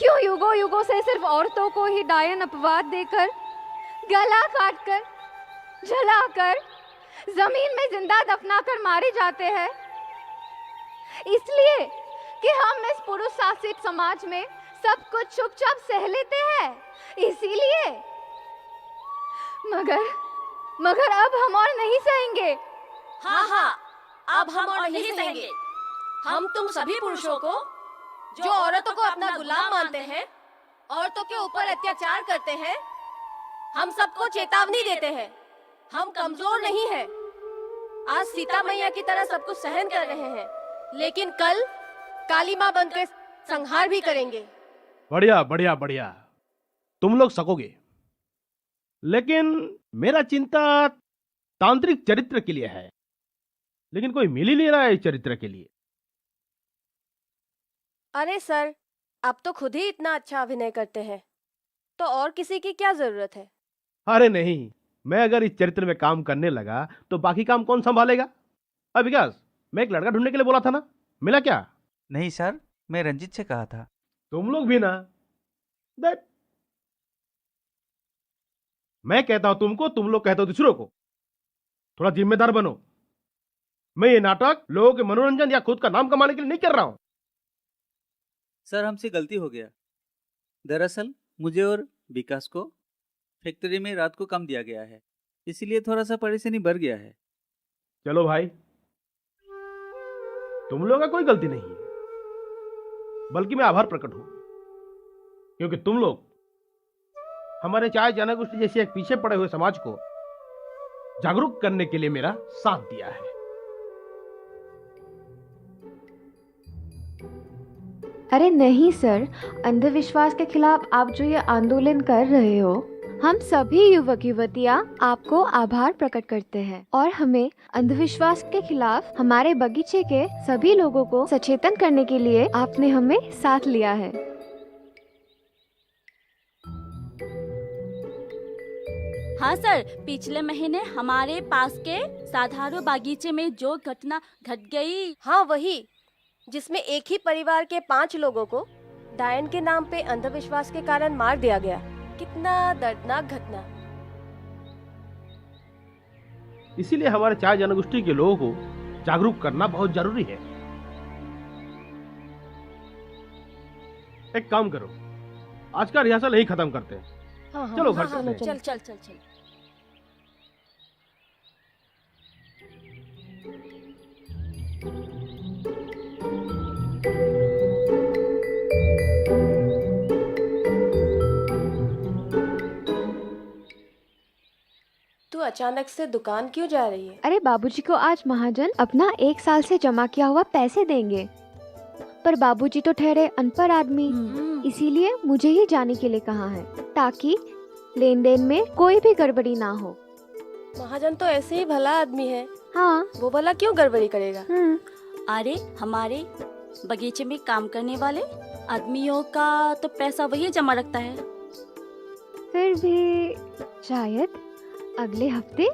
क्यों युगों युगों से सिर्फ औरतों को ही डायन अपवाद देकर, गला काटकर, जलाकर, जमीन में जिंदा दफनाकर मारे जाते हैं? इसलिए कि हम इस पुरुष शासित समाज में सब कुछ चुपचाप सह लेते हैं, इसीलिए। मगर मगर अब हम और नहीं सहेंगे। हाँ हाँ, अब हम और नहीं सहेंगे। हम तुम सभी पुरुषों को, जो औरतों को अपना गुलाम मानते हैं, औरतों के ऊपर अत्याचार करते हैं, हम सबको चेतावनी देते हैं, हम कमजोर नहीं हैं। आज सीता मैया की तरह सब कुछ सहन कर रहे हैं, लेकिन कल काली माँ बनकर संहार भी करेंगे। बढ़िया बढ़िया बढ़िया, तुम लोग सकोगे। लेकिन मेरा चिंता तांत्रिक चरित्र के लिए है, लेकिन कोई मिल ही नहीं रहा है इस चरित्र के लिए। अरे सर, आप तो खुद ही इतना अच्छा अभिनय करते हैं, तो और किसी की क्या जरूरत है? अरे नहीं, मैं अगर इस चरित्र में काम करने लगा तो बाकी काम कौन संभालेगा? अब विकास, मैं एक लड़का ढूंढने के लिए बोला था ना, मिला क्या? नहीं सर, मैं रंजीत से कहा था। तुम लोग भी ना। दैट मैं कहता हूं तुमको, तुम लोग कहते हो दूसरों को। थोड़ा जिम्मेदार बनो। मैं ये नाटक लोगों के मनोरंजन या खुद का नाम कमाने के लिए नहीं कर रहा हूं। सर, हमसे गलती हो गया। दरअसल मुझे और विकास को फैक्ट्री में रात को काम दिया गया है, इसीलिए थोड़ा सा परेशानी बढ़ गया है। चलो भाई, तुम लोगों का कोई गलती नहीं है, बल्कि मैं आभार प्रकट हूं, क्योंकि तुम लोग हमारे चाय जनगोष्ठी जैसे एक पीछे पड़े हुए समाज को जागरूक करने के लिए मेरा साथ दिया है। अरे नहीं सर, अंधविश्वास के खिलाफ आप जो ये आंदोलन कर रहे हो, हम सभी युवक युवतियाँ आपको आभार प्रकट करते हैं और हमें अंधविश्वास के खिलाफ हमारे बगीचे के सभी लोगों को सचेतन करने के लिए आपने हमें साथ लिया है। हाँ सर, पिछले महीने हमारे पास के साधारण बागीचे में जो घटना घट गई। हाँ वही, जिसमें एक ही परिवार के 5 लोगों को डायन के नाम पे अंधविश्वास के कारण मार दिया गया। कितना दर्दनाक घटना। इसीलिए हमारे चाय जनगोष्ठी के लोगों को जागरूक करना बहुत जरूरी है। एक काम करो, आज का रिहर्सल यही खत्म करते हैं। हाँ, चलो घर हाँ, चलते हैं। चल चल चल चल। तू अचानक से दुकान क्यों जा रही है? अरे बाबूजी को आज महाजन अपना 1 साल से जमा किया हुआ पैसे देंगे, पर बाबूजी तो ठहरे अनपढ़ आदमी, इसीलिए मुझे ही जाने के लिए कहा है, ताकि लेन देन में कोई भी गड़बड़ी ना हो। महाजन तो ऐसे ही भला आदमी है। हाँ। वो भला क्यों गड़बड़ी करेगा? अरे हमारे बगीचे में काम करने वाले आदमियों का तो पैसा वही जमा रखता है। फिर भी शायद अगले हफ्ते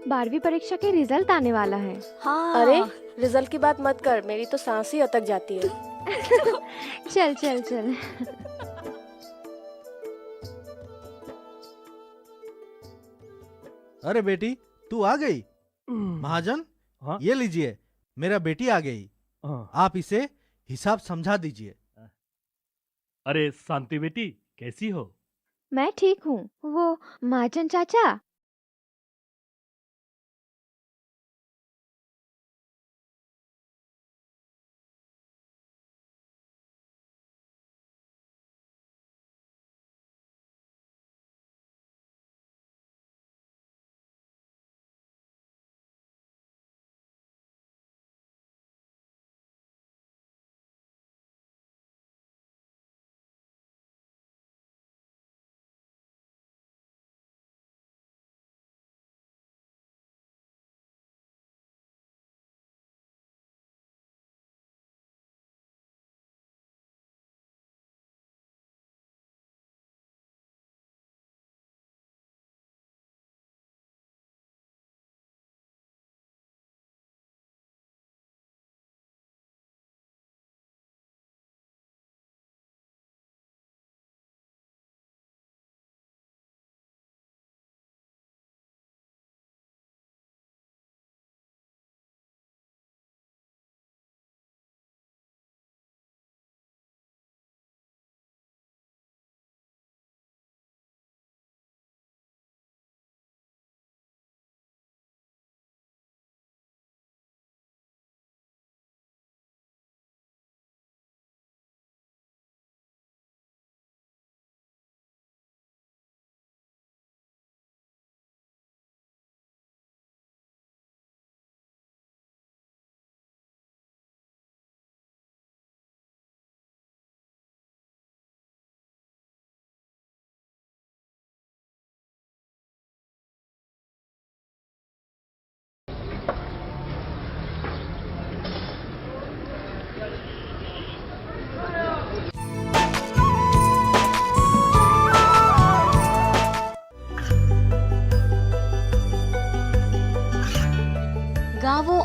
12वीं परीक्षा के रिजल्ट आने वाला है। हाँ। अरे रिजल्ट की बात मत कर, मेरी तो सांस ही अटक जाती है। चल चल चल। अरे बेटी, तू आ गई। महाजन, हाँ? ये लीजिए, मेरा बेटी आ गई। हाँ। आप इसे हिसाब समझा दीजिए। अरे शांति बेटी, कैसी हो? मैं ठीक हूँ। वो महाजन चाचा,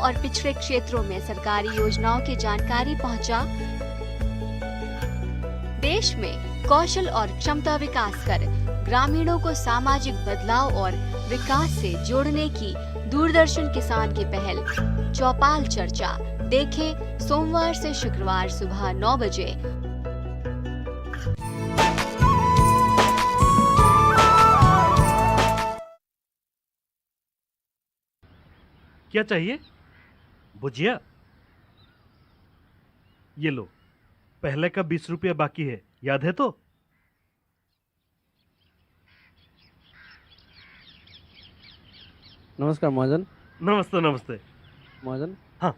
और पिछड़े क्षेत्रों में सरकारी योजनाओं की जानकारी पहुंचा। देश में कौशल और क्षमता विकास कर ग्रामीणों को सामाजिक बदलाव और विकास से जोड़ने की दूरदर्शन किसान की पहल चौपाल चर्चा देखें सोमवार से शुक्रवार सुबह 9 बजे। क्या चाहिए? भुजिया? ये लो, पहले का 20 रुपया बाकी है, याद है तो? नमस्कार महाजन। नमस्ते नमस्ते। महाजन, हाँ,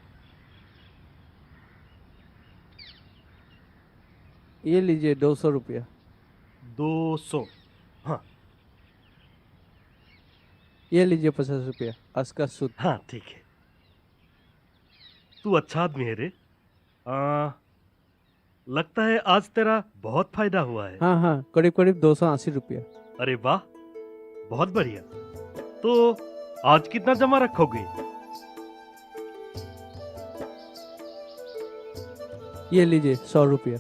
ये लीजिए 200 रुपया। 200। हाँ ये लीजिए 50 रुपया, आज का सूद। हाँ ठीक है। तू अच्छा आदमी है रे। लगता है आज तेरा बहुत फायदा हुआ है। हाँ हाँ, करीब करीब 280 रुपया। अरे वाह, बहुत बढ़िया। तो आज कितना जमा रखोगे? ये लीजिए 100 रुपया।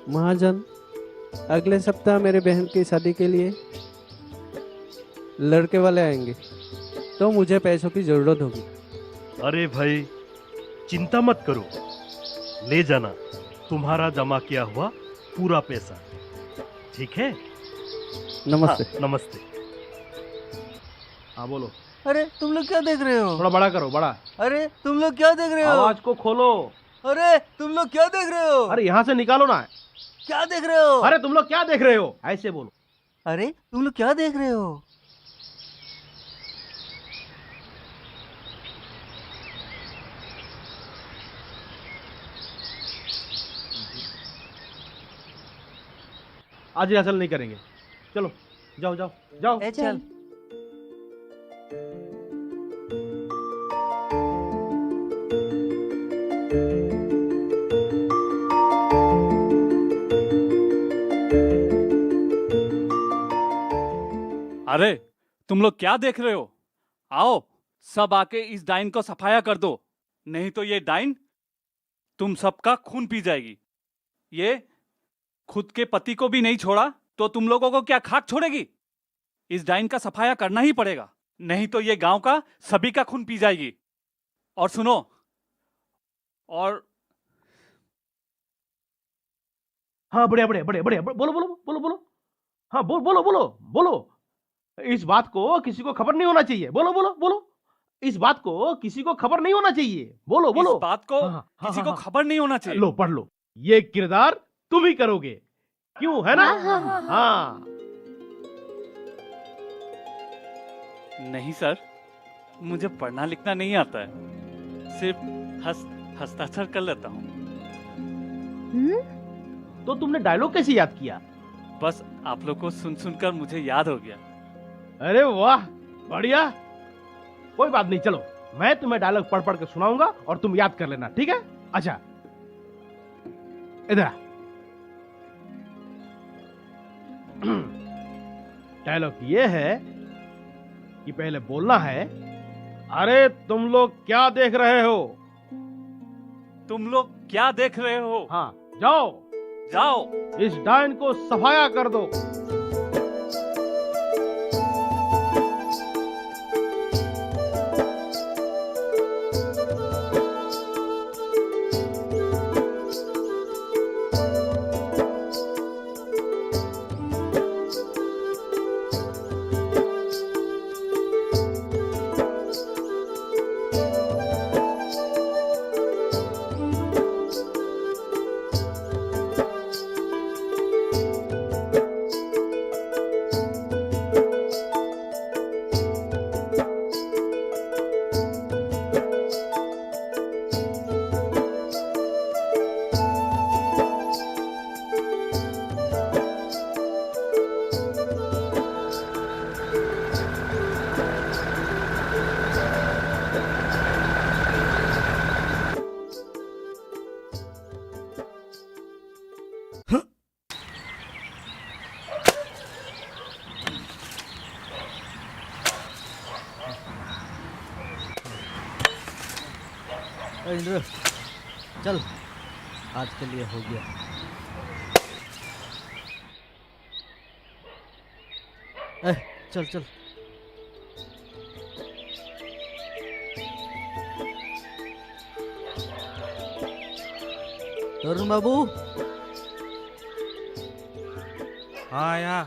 महाजन, अगले सप्ताह मेरे बहन की शादी के लिए लड़के वाले आएंगे, तो मुझे पैसों की जरूरत होगी। अरे भाई, चिंता मत करो, ले जाना तुम्हारा जमा किया हुआ पूरा पैसा। ठीक है? नमस्ते। हाँ, नमस्ते। हाँ बोलो। अरे तुम लोग क्या देख रहे हो? थोड़ा बड़ा करो, बड़ा। अरे तुम लोग क्या देख रहे हो? आवाज को खोलो। अरे तुम लोग क्या देख रहे हो? अरे यहाँ से निकालो ना। क्या देख रहे हो? अरे तुम लोग क्या देख रहे हो, ऐसे बोलो। अरे तुम लोग क्या देख रहे हो? आज रिहर्सल नहीं करेंगे, चलो जाओ जाओ जाओ। ए चल। अरे तुम लोग क्या देख रहे हो? आओ सब आके इस डाइन को सफाया कर दो, नहीं तो ये डाइन तुम सबका खून पी जाएगी। ये खुद के पति को भी नहीं छोड़ा तो तुम लोगों को क्या खाक छोड़ेगी? इस डाइन का सफाया करना ही पड़ेगा, नहीं तो ये गांव का सभी का खून पी जाएगी। और सुनो, और हाँ बढ़िया बढ़िया बढ़िया बढ़िया, बोलो बोलो बोलो बोलो। हाँ बोलो बोलो बोलो। इस बात को किसी को खबर नहीं होना चाहिए। बोलो बोलो बोलो। इस बात को किसी को खबर नहीं होना चाहिए। बोलो बोलो। इस बात को किसी को खबर नहीं होना चाहिए। लो पढ़ लो, ये किरदार तुम ही करोगे, क्यों, है ना? हाँ। नहीं सर, मुझे पढ़ना लिखना नहीं आता है, सिर्फ हस्ताक्षर कर लेता हूँ। तो तुमने डायलॉग कैसे याद किया? बस आप लोग को सुन सुनकर मुझे याद हो गया। अरे वाह, बढ़िया। कोई बात नहीं, चलो मैं तुम्हें डायलॉग पढ़ पढ़ के सुनाऊंगा और तुम याद कर लेना, ठीक है? अच्छा, इधर डायलॉग ये है कि पहले बोलना है, अरे तुम लोग क्या देख रहे हो? तुम लोग क्या देख रहे हो? हाँ, जाओ जाओ इस डायन को सफाया कर दो। इंद्र चल, आज के लिए हो गया। चल चल। तरुण बाबू। हाँ आया।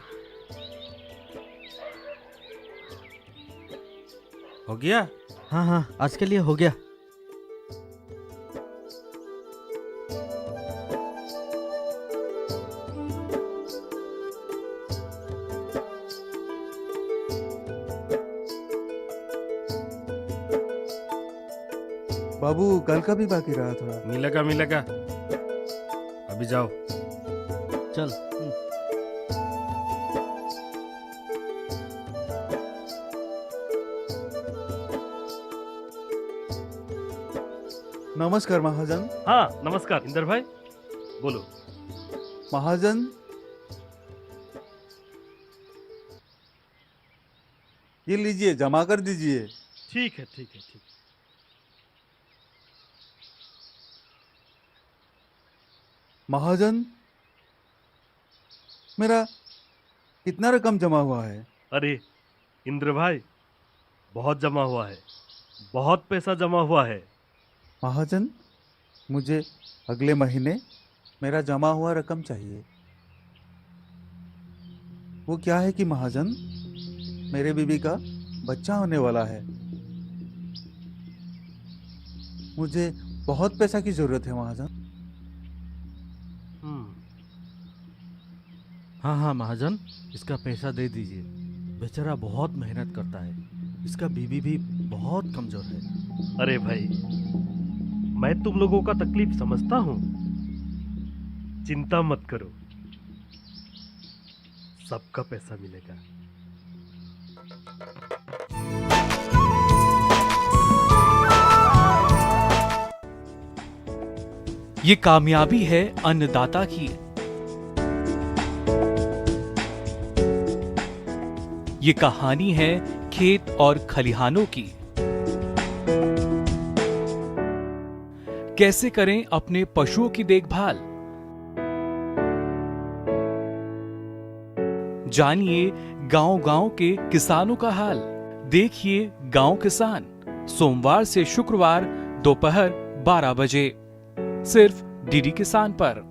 हो गया? हाँ हाँ, आज के लिए हो गया। बाबू कल का भी बाकी रहा थोड़ा। मिलेगा। अभी जाओ। चल। नमस्कार महाजन। हाँ नमस्कार इंदर भाई, बोलो। महाजन, ये लीजिए, जमा कर दीजिए। ठीक है। महाजन, मेरा कितना रकम जमा हुआ है? अरे इंद्र भाई, बहुत जमा हुआ है, बहुत पैसा जमा हुआ है। महाजन, मुझे अगले महीने मेरा जमा हुआ रकम चाहिए। वो क्या है कि महाजन, मेरे बीबी का बच्चा होने वाला है। मुझे बहुत पैसा की जरूरत है महाजन। हाँ महाजन, इसका पैसा दे दीजिए। बेचारा बहुत मेहनत करता है, इसका बीबी भी बहुत कमजोर है। अरे भाई, मैं तुम लोगों का तकलीफ समझता हूँ, चिंता मत करो, सबका पैसा मिलेगा। ये कामयाबी है अन्नदाता की। ये कहानी है खेत और खलिहानों की। कैसे करें अपने पशुओं की देखभाल, जानिए गांव-गांव के किसानों का हाल। देखिए गांव किसान, सोमवार से शुक्रवार दोपहर 12 बजे, सिर्फ डीडी किसान पर।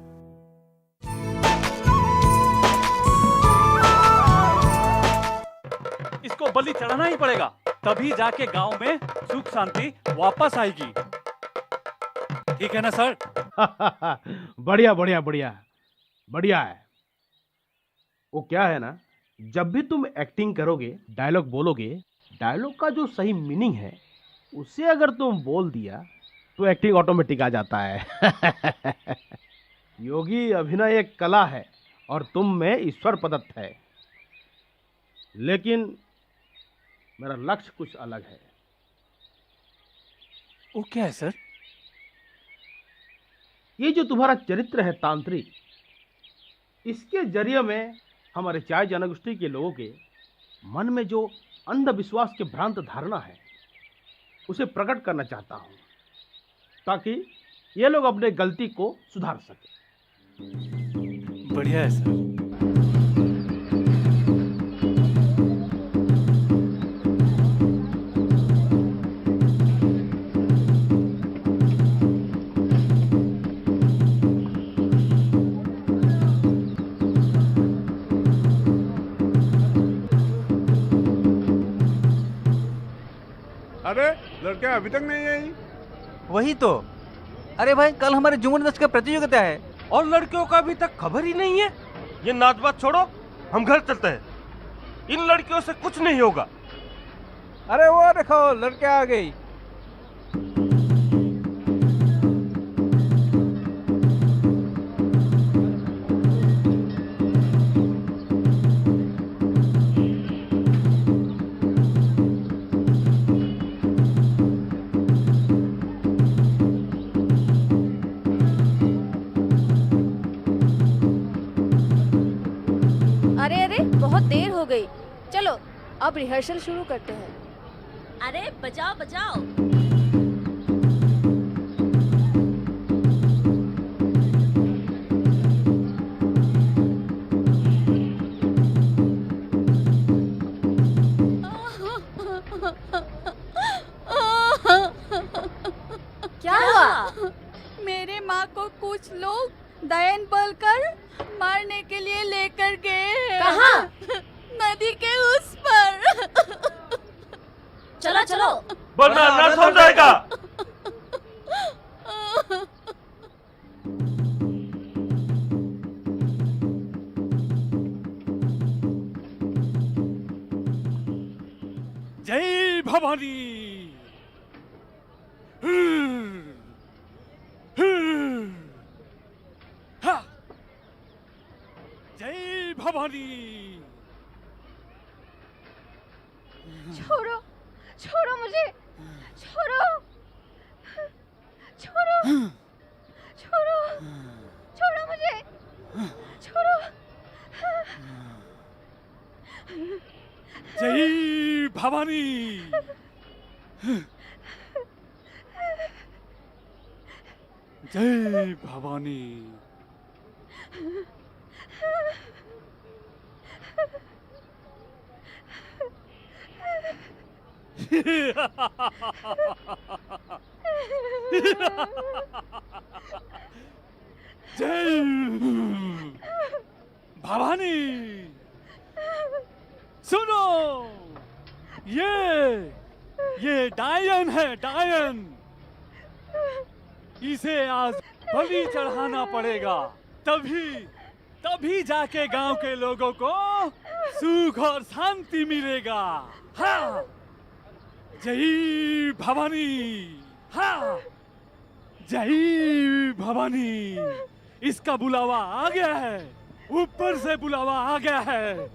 इसको बलि चढ़ाना ही पड़ेगा, तभी जाके गांव में सुख शांति वापस आएगी। ठीक है ना सर? बढ़िया है। वो क्या है ना, जब भी तुम एक्टिंग करोगे, डायलॉग बोलोगे, डायलॉग का जो सही मीनिंग है उसे अगर तुम बोल दिया तो एक्टिंग ऑटोमेटिक आ जाता है। योगी, अभिनय एक कला है और तुम में ईश्वर प्रदत्त है, लेकिन मेरा लक्ष्य कुछ अलग है। वो क्या है सर? ये जो तुम्हारा चरित्र है तांत्रिक, इसके जरिए मैं हमारे चाय जनगोष्ठी के लोगों के मन में जो अंधविश्वास की भ्रांत धारणा है उसे प्रकट करना चाहता हूं, ताकि ये लोग अपने गलती को सुधार सके। बढ़िया है सर। अरे लड़कियां अभी तक नहीं आई। वही तो। अरे भाई, कल हमारे झूमर नाच का प्रतियोगिता है और लड़कियों का अभी तक खबर ही नहीं है। ये नाच बात छोड़ो, हम घर चलते हैं। इन लड़कियों से कुछ नहीं होगा। अरे वो देखो, लड़कियां आ गई। अरे बहुत देर हो गई, चलो अब रिहर्सल शुरू करते हैं। अरे बजाओ बजाओ। पकड़कर मारने के लिए लेकर गए हैं। कहाँ? नदी के उस पर। चलो चलो, वरना अनर्थ हो जाएगा। जय भवानी। हा! जय भवानी। छोड़ो, छोड़ो मुझे, छोड़ो, छोड़ो, छोड़ो, छोड़ो मुझे, छोड़ो। जय भवानी। जय भवानी। जय भवानी। सुनो, ये डायन है, डायन। इसे आज बलि चढ़ाना पड़ेगा, तभी जाके गांव के लोगों को सुख और शांति मिलेगा। हाँ, जय भवानी। हाँ, जय भवानी। इसका बुलावा आ गया है, ऊपर से बुलावा आ गया है।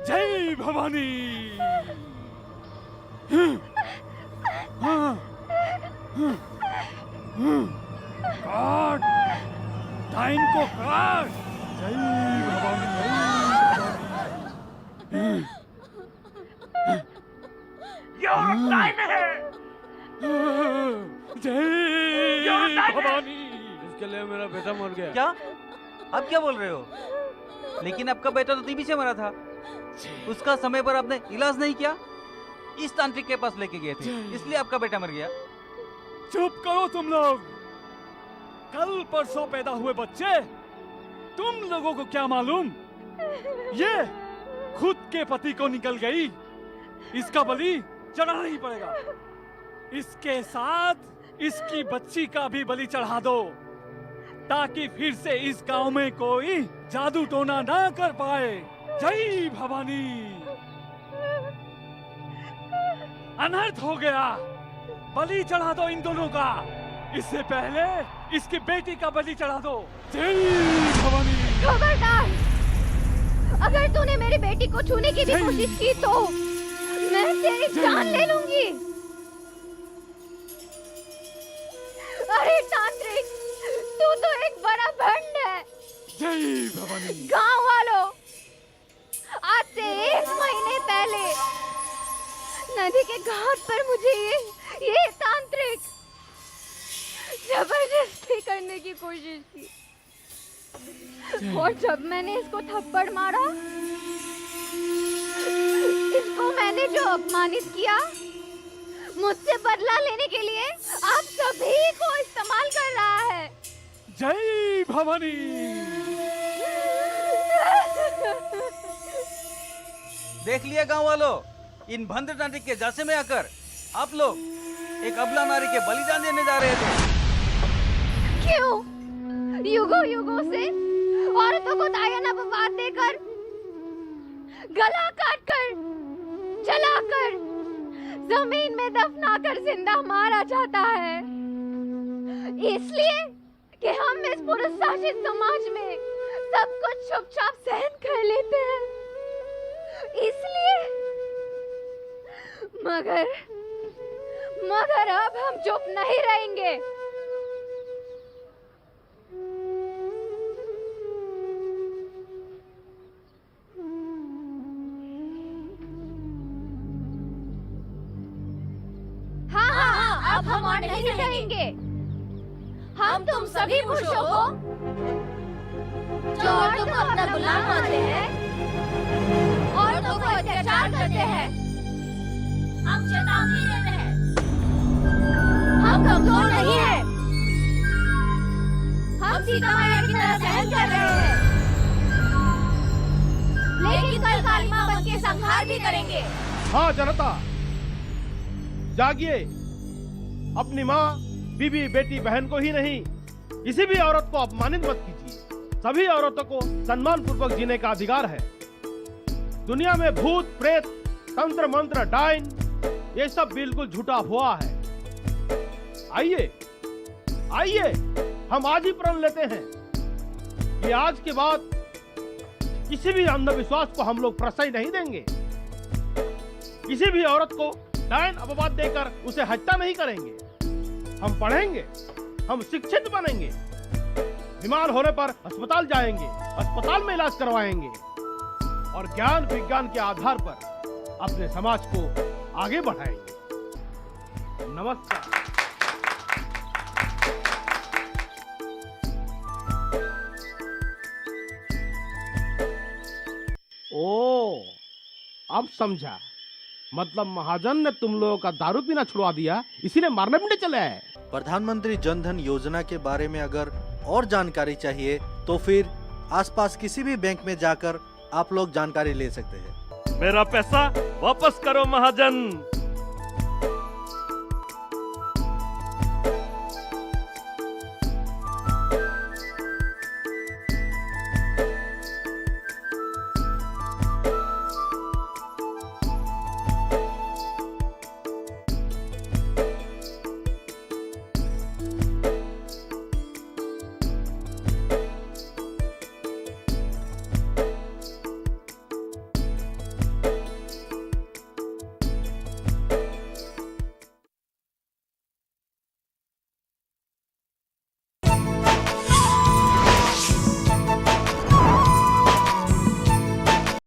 जय भवानी। काट, डाइन को काट। जय भवानी। जय भवानी। इसके लिए मेरा बेटा मर गया। क्या? आप क्या बोल रहे हो? लेकिन आपका बेटा तो टीबी से मरा था। उसका समय पर आपने इलाज नहीं किया, इस तांत्रिक के पास लेके गए थे, इसलिए आपका बेटा मर गया। चुप करो तुम लोग। कल परसों पैदा हुए बच्चे, तुम लोगों को क्या मालूम? ये खुद के पति को निकल गई, इसका बलि चढ़ाना ही पड़ेगा। इसके साथ इसकी बच्ची का भी बलि चढ़ा दो, ताकि फिर से इस गांव में कोई जादू टोना ना कर पाए। जय भवानी। अनर्थ हो गया, बलि चढ़ा दो इन दोनों का। इससे पहले इसकी बेटी का बलि चढ़ा दो। जय भवानी। खबरदार, अगर तूने मेरी बेटी को छूने की भी कोशिश की तो मैं तेरी जान ले लूंगी। अरे तांत्रिक, तू तो एक बड़ा भंड है। जय भवानी। गांव वालों, आज से 1 महीने पहले नदी के घाट पर मुझे ये तांत्रिक जबरदस्ती करने की कोशिश की, और जब मैंने इसको थप्पड़ मारा, इसको मैंने जो अपमानित किया, मुझसे बदला लेने के लिए आप सभी को इस्तेमाल कर रहा है। जय भवानी। देख लिया गांव वालों, इन भंड तांत्रिक के जासे में आकर आप लोग एक अबला नारी के बलिदान देने जा रहे थे। क्यों? युगों युगों से औरतों को दायना अपवाद देकर, गला काटकर, जलाकर, जमीन में दफनाकर जिंदा मारा जाता है, इसलिए कि हम इस पुरुष शासित समाज में सब कुछ चुपचाप सहन कर लेते हैं। इसलिए मगर अब हम चुप नहीं रहेंगे। हाँ, अब हम और नहीं रहेंगे। हम तुम सभी पुरुषों को जो औरतों को अपना गुलाम मानते हैं, औरतों को अत्याचार करते हैं, हम चेतावनी देते हैं। हम कमजोर नहीं हैं। हम सीता मैया की तरह सहन कर रहे हैं, लेकिन कल काली माँ बन के संहार भी करेंगे। हाँ जनता, जागिए। अपनी माँ, बीबी, बेटी, बहन को ही नहीं, किसी भी औरत को अपमानित मत कीजिए। सभी औरतों को सम्मान पूर्वक जीने का अधिकार है। दुनिया में भूत, प्रेत, तंत्र मंत्र, डाइन, ये सब बिल्कुल झूठा हुआ है। आइए आइए, हम आज ही प्रण लेते हैं कि आज के बाद किसी भी अंधविश्वास को हम लोग प्रश्रय नहीं देंगे। किसी भी औरत को डायन अपवाद देकर उसे हत्या नहीं करेंगे। हम पढ़ेंगे, हम शिक्षित बनेंगे, बीमार होने पर अस्पताल जाएंगे, अस्पताल में इलाज करवाएंगे और ज्ञान विज्ञान के आधार पर अपने समाज को आगे बढ़ाएंगे। नमस्कार। ओ, अब समझा। मतलब महाजन ने तुम लोगों का दारू पीना छुड़वा दिया, इसीलिए मारने पीटने चले आए। प्रधानमंत्री जन धन योजना के बारे में अगर और जानकारी चाहिए तो फिर आसपास किसी भी बैंक में जाकर आप लोग जानकारी ले सकते हैं। मेरा पैसा वापस करो महाजन।